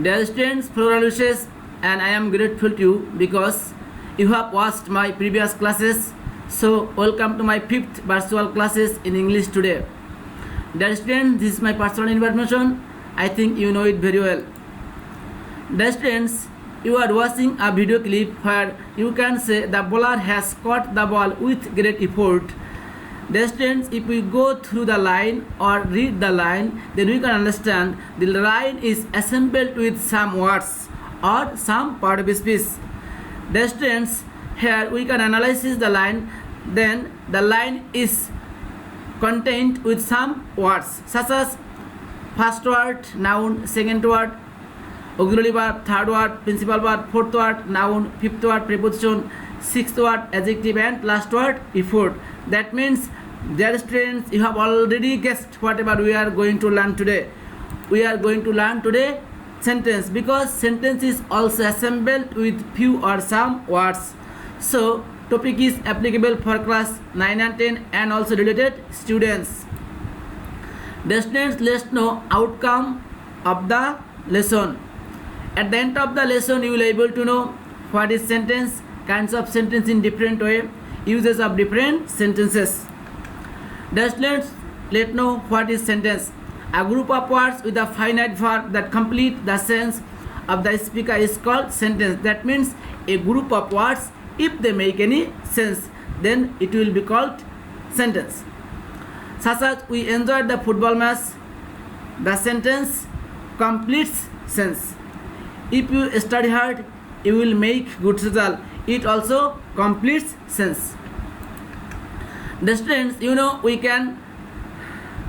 Dear students, floral wishes, and I am grateful to you because you have watched my previous classes. So, welcome to my 5th virtual classes in English today. Dear students, this is my personal information. I think you know it very well. Dear students, you are watching a video clip where you can say the bowler has caught the ball with great effort. Dear students, if we go through the line or read the line, then we can understand the line is assembled with some words or some part of speech. Dear students, here we can analyze the line. Then the line is contained with some words such as first word, noun, second word, auxiliary verb, third word, principal verb, fourth word, noun, fifth word, preposition, sixth word, adjective, and last word, effort. That means, dear students, you have already guessed whatever we are going to learn today. We are going to learn today sentence, because sentence is also assembled with few or some words. So topic is applicable for class 9 and 10 and also related students. The students, let's know outcome of the lesson. At the end of the lesson, you will be able to know what is sentence, kinds of sentence in different way, uses of different sentences. The students, let's know what is sentence. A group of words with a finite verb that complete the sense of the speaker is called sentence. That means a group of words, if they make any sense, then it will be called sentence. Such as, we enjoyed the football match. The sentence completes sense. If you study hard, you will make good result. It also completes sense. The students, you know, we can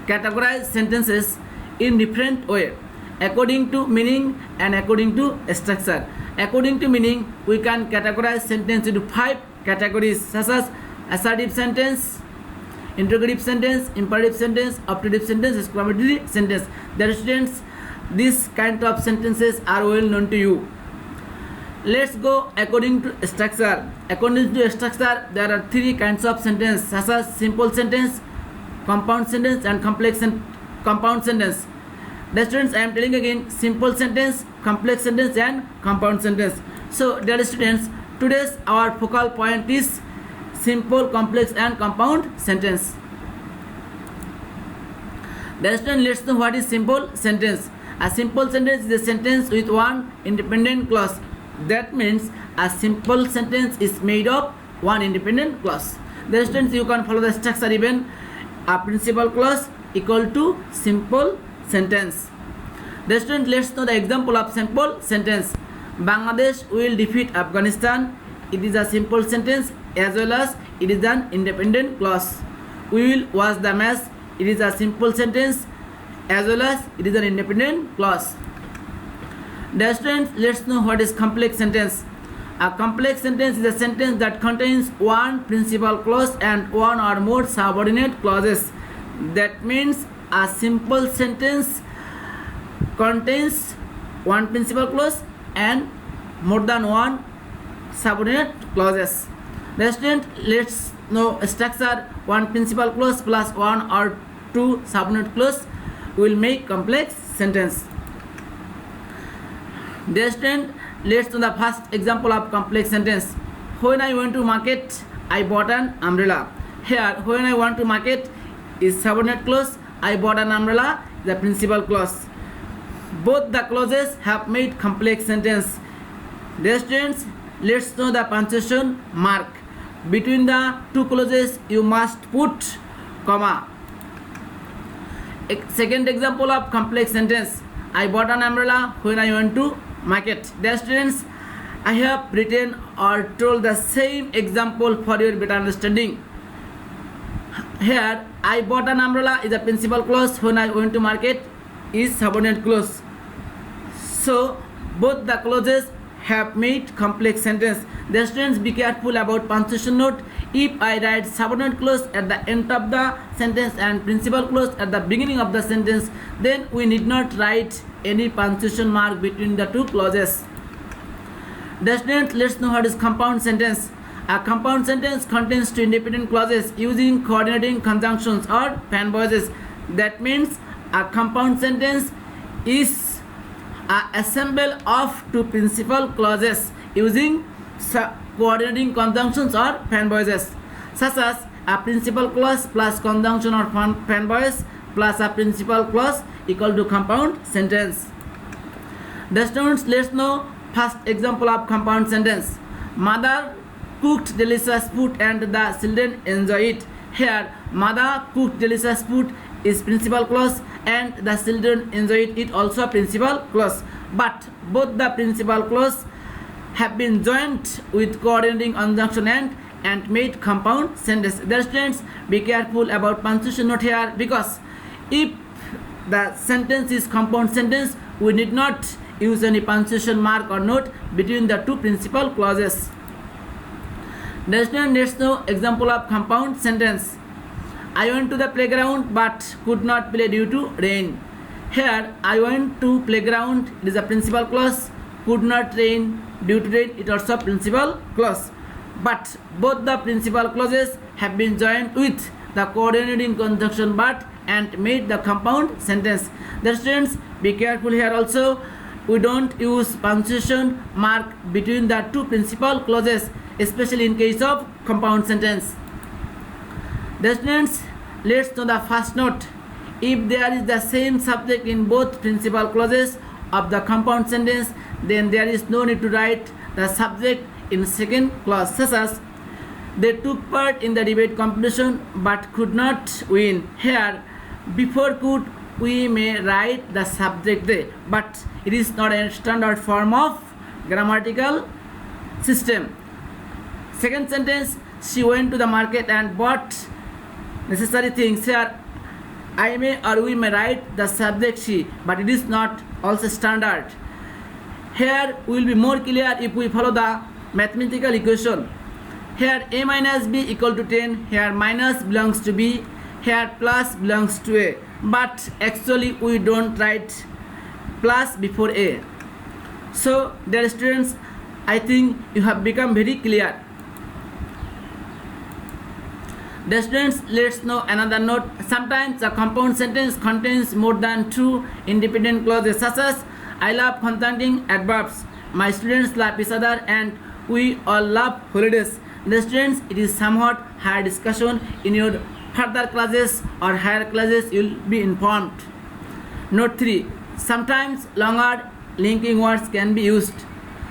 categorize sentences in different way according to meaning and according to structure. According to meaning, we can categorize sentence into 5 categories such as assertive sentence, interrogative sentence, imperative sentence, optative sentence, exclamatory sentence. The students, these kind of sentences are well known to you. Let's go according to structure. According to structure, there are 3 kinds of sentence such as simple sentence, compound sentence, and complex compound sentence. The students, I am telling again, simple sentence, complex sentence, and compound sentence. So dear students, today's our focal point is simple, complex, and compound sentence. The students, let's know what is simple sentence. A simple sentence is a sentence with one independent clause. That means a simple sentence is made of one independent clause. The students, you can follow the structure even. A principal clause equal to simple sentence. The students, let's know the example of simple sentence. Bangladesh will defeat Afghanistan. It is a simple sentence as well as it is an independent clause. We will watch the match. It is a simple sentence as well as it is an independent clause. The students, let's know what is complex sentence. A complex sentence is a sentence that contains one principal clause and one or more subordinate clauses. That means a simple sentence contains one principal clause and more than one subordinate clauses. The student, let's know structure. One principal clause plus one or two subordinate clause will make complex sentence. The student, let's know the first example of complex sentence. When I went to market, I bought an umbrella. Here, when I want to market is subordinate clause. I bought an umbrella, the principal clause. Both the clauses have made complex sentence. The students, let's know the punctuation mark. Between the two clauses, you must put comma. Second example of complex sentence. I bought an umbrella when I went to market. Dear students, I have written or told the same example for your better understanding. Here, I bought an umbrella is a principal clause. When I went to market is subordinate clause. So both the clauses have made complex sentence. The students, be careful about punctuation note. If I write subordinate clause at the end of the sentence and principal clause at the beginning of the sentence, then we need not write any punctuation mark between the two clauses. The students, let's know what is compound sentence. A compound sentence contains two independent clauses using coordinating conjunctions or fan voices. That means a compound sentence is assemble of two principal clauses using coordinating conjunctions or fan voices, such as a principal clause plus conjunction or fan voice plus a principal clause equal to compound sentence. The students, let's know first example of compound sentence. Mother cooked delicious food and the children enjoy it. Here, mother cooked delicious food is principal clause and the children enjoy it also principal clause. But both the principal clause have been joined with coordinating conjunction and made compound sentence. Dear students, be careful about punctuation note here, because if the sentence is compound sentence, we need not use any punctuation mark or note between the two principal clauses. Dear students, let's know example of compound sentence. I went to the playground but could not play due to rain. Here, I went to playground, it is a principal clause. Could not rain, due to rain, it also principal clause. But both the principal clauses have been joined with the coordinating conjunction but and made the compound sentence. The students, be careful here also. We don't use punctuation mark between the two principal clauses, especially in case of compound sentence. The students, let's know the first note. If there is the same subject in both principal clauses of the compound sentence, then there is no need to write the subject in second clause, such as they took part in the debate competition but could not win. Here, before could, we may write the subject there, but it is not a standard form of grammatical system. Second sentence, she went to the market and bought necessary things. Here, I may or we may write the subject she, but it is not also standard. Here we will be more clear if we follow the mathematical equation. Here a minus b equal to 10, here minus belongs to b, here plus belongs to a, but actually we don't write plus before a. So dear students, I think you have become very clear. Dear students, let's know another note. Sometimes a compound sentence contains more than two independent clauses, such as I love conjuncting adverbs, my students love each other, and we all love holidays. Dear students, it is somewhat higher discussion. In your further classes or higher classes, you will be informed. Note 3. Sometimes longer linking words can be used,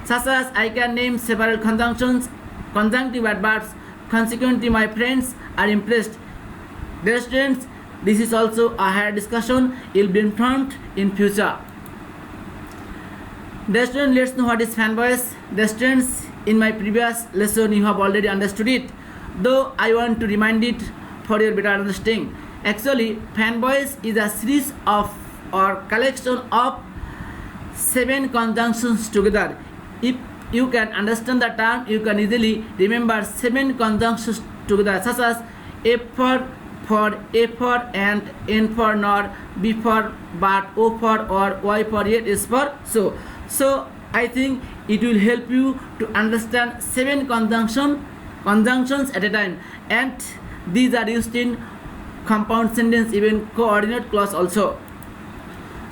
such as I can name several conjunctions, conjunctive adverbs. Consequently, my friends are impressed. Dear students, this is also a higher discussion. You will be informed in future. Dear students, let's know what is fan voice. Dear students, in my previous lesson you have already understood it, though I want to remind it for your better understanding. Actually, fan voice is a series of or collection of 7 conjunctions together. If you can understand the term, you can easily remember 7 conjunctions together, such as F for, A for, and N for nor, B for but, O for or, Y for yet, S for so. So I think it will help you to understand 7 conjunctions at a time, and these are used in compound sentence, even coordinate clause also.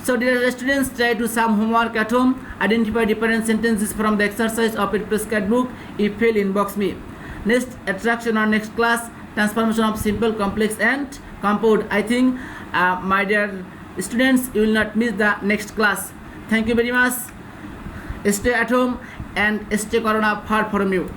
So dear students, try to some homework at home. Identify different sentences from the exercise of your prescribed book. If fail, inbox me. Next attraction or next class, transformation of simple, complex and compound. I think my dear students, you will not miss the next class. Thank you very much. Stay at home and stay corona far from you.